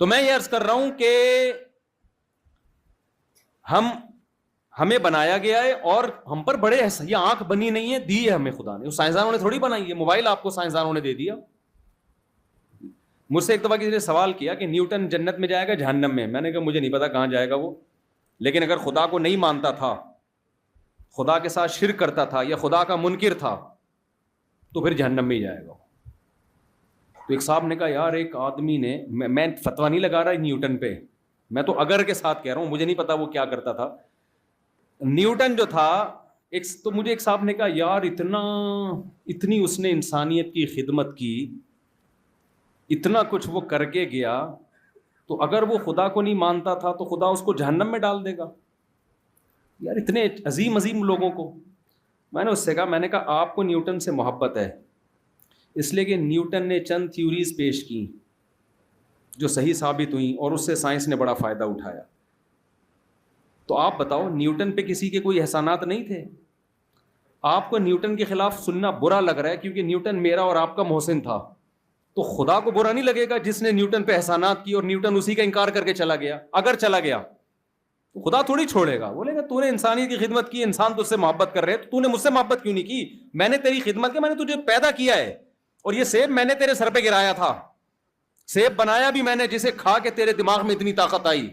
تو میں یہ عرض کر رہا ہوں کہ ہمیں بنایا گیا ہے اور ہم پر بڑے یہ آنکھ بنی نہیں ہے، دی ہے ہمیں خدا نے، سائنسدانوں نے تھوڑی بنائی ہے، موبائل آپ کو سائنسدانوں نے دے دیا. مجھ سے ایک دفعہ کسی نے سوال کیا کہ نیوٹن جنت میں جائے گا جہنم میں؟ میں نے کہا مجھے نہیں پتا کہاں جائے گا وہ، لیکن اگر خدا کو نہیں مانتا تھا، خدا کے ساتھ شرک کرتا تھا یا خدا کا منکر تھا تو پھر جہنم میں ہی جائے گا. تو ایک صاحب نے کہا یار ایک آدمی نے، میں فتویٰ نہیں لگا رہا نیوٹن پہ، میں تو اگر کے ساتھ کہہ رہا ہوں، مجھے نہیں پتا وہ کیا کرتا تھا. نیوٹن جو تھا تو مجھے ایک صاحب نے کہا یار اتنی اس نے انسانیت کی خدمت کی، اتنا کچھ وہ کر کے گیا، تو اگر وہ خدا کو نہیں مانتا تھا تو خدا اس کو جہنم میں ڈال دے گا. یار اتنے عظیم عظیم لوگوں کو. میں نے اس سے کہا، میں نے کہا آپ کو نیوٹن سے محبت ہے اس لیے کہ نیوٹن نے چند تھیوریز پیش کی جو صحیح ثابت ہوئیں اور اس سے سائنس نے بڑا فائدہ اٹھایا. تو آپ بتاؤ نیوٹن پہ کسی کے کوئی احسانات نہیں تھے؟ آپ کو نیوٹن کے خلاف سننا برا لگ رہا ہے کیونکہ نیوٹن میرا اور آپ کا محسن تھا، تو خدا کو برا نہیں لگے گا جس نے نیوٹن پہ احسانات کی اور نیوٹن اسی کا انکار کر کے چلا گیا؟ اگر چلا گیا تو خدا تھوڑی چھوڑے گا، بولے گا تو نے انسانیت کی خدمت کی، انسان تو اس سے محبت کر رہے تو تو نے مجھ سے محبت کیوں نہیں کی؟ میں نے تیری خدمت کی، میں نے تجھے پیدا کیا ہے، اور یہ سیب میں نے تیرے سر پہ گرایا تھا، سیب بنایا بھی میں نے جسے کھا کے تیرے دماغ میں اتنی طاقت آئی.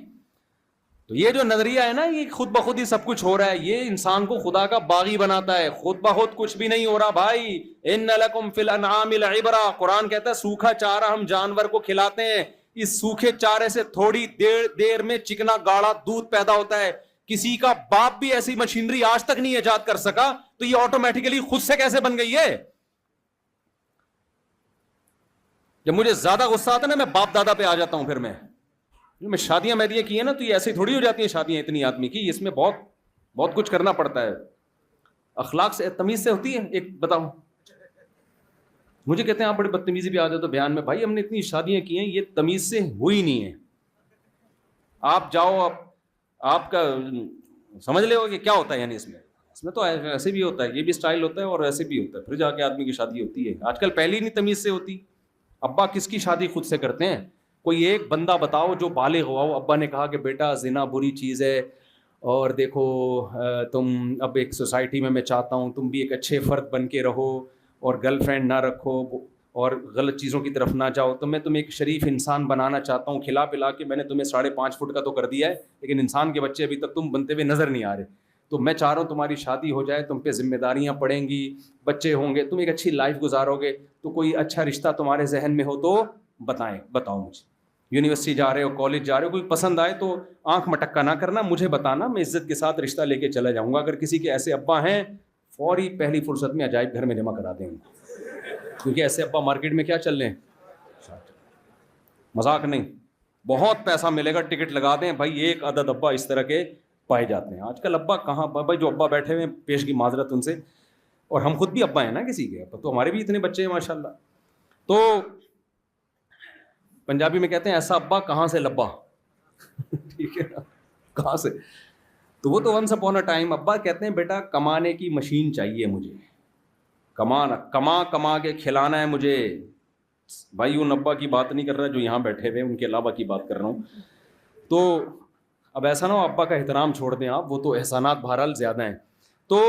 تو یہ جو نظریہ ہے نا، یہ خود بخود ہی سب کچھ ہو رہا ہے، یہ انسان کو خدا کا باغی بناتا ہے. خود بخود کچھ بھی نہیں ہو رہا بھائی. ان لکم فی الانعام العبرہ، قرآن کہتا ہے سوکھا چارہ ہم جانور کو کھلاتے ہیں، اس سوکھے چارے سے تھوڑی دیر میں چکنا گاڑا دودھ پیدا ہوتا ہے. کسی کا باپ بھی ایسی مشینری آج تک نہیں ایجاد کر سکا، تو یہ آٹومیٹیکلی خود سے کیسے بن گئی ہے؟ جب مجھے زیادہ غصہ آتا ہے نا، میں باپ دادا پہ آ جاتا ہوں. پھر میں شادیاں میری کی ہیں نا، تو یہ ایسے تھوڑی ہو جاتی ہیں شادیاں اتنی آدمی کی، اس میں بہت کچھ کرنا پڑتا ہے. اخلاق سے تمیز سے ہوتی ہے. ایک بتاؤں، مجھے کہتے ہیں آپ بڑی بدتمیزی بھی آ جاتے تو بیان میں، بھائی ہم نے اتنی شادیاں کی ہیں، یہ تمیز سے ہوئی نہیں ہے. آپ جاؤ، آپ کا سمجھ لے ہو کہ کیا ہوتا ہے، یعنی اس میں تو ایسے بھی ہوتا ہے، یہ بھی سٹائل ہوتا ہے اور ایسے بھی ہوتا ہے، پھر جا کے آدمی کی شادی ہوتی ہے. آج کل پہلے ہی نہیں تمیز سے ہوتی. ابا کس کی شادی خود سے کرتے ہیں؟ کوئی ایک بندہ بتاؤ جو بالغ ہوا ہو، ابا نے کہا کہ بیٹا زنا بری چیز ہے، اور دیکھو تم اب ایک سوسائٹی میں چاہتا ہوں تم بھی ایک اچھے فرد بن کے رہو اور گرل فرینڈ نہ رکھو اور غلط چیزوں کی طرف نہ جاؤ، تو میں تمہیں ایک شریف انسان بنانا چاہتا ہوں، کھلا پلا کے میں نے تمہیں 5.5 فٹ کا تو کر دیا ہے، لیکن انسان کے بچے ابھی تک تم بنتے ہوئے نظر نہیں آ رہے. تو میں چاہ رہا ہوں تمہاری شادی ہو جائے، تم پہ ذمہ داریاں پڑیں گی، بچے ہوں گے، تم ایک اچھی لائف گزارو گے، تو کوئی اچھا رشتہ تمہارے ذہن میں ہو تو بتاؤ مجھے. یونیورسٹی جا رہے ہو، کالج جا رہے ہو، کوئی پسند آئے تو آنکھ مٹکا نہ کرنا، مجھے بتانا، میں عزت کے ساتھ رشتہ لے کے چلا جاؤں گا. اگر کسی کے ایسے ابا ہیں، فوری پہلی فرصت میں عجائب گھر میں جمع کرا دیں گے، کیونکہ ایسے ابا مارکیٹ میں کیا چل رہے ہیں، مذاق نہیں، بہت پیسہ ملے گا، ٹکٹ لگا دیں بھائی. ایک عدد ابا اس طرح کے پائے جاتے ہیں. آج کل ابا کہاں بھائی، جو ابا بیٹھے ہوئے پیش کی معذرت ان سے، اور ہم خود بھی ابا ہیں نا کسی کے، تو ہمارے بھی اتنے بچے ہیں ماشاءاللہ. تو پنجابی میں کہتے ہیں ایسا ابا کہاں سے لبا، ٹھیک ہے نا، کہاں سے. تو وہ تو ونس اپون اے ٹائم. ابا کہتے ہیں بیٹا کمانے کی مشین چاہیے مجھے، کما کے کھلانا ہے مجھے. بھائی ان ابا کی بات نہیں کر رہا جو یہاں بیٹھے ہوئے، ان کے علاوہ کی بات کر رہا ہوں. تو اب ایسا نہ ہو ابا کا احترام چھوڑ دیں آپ، وہ تو احسانات بہرحال زیادہ ہیں.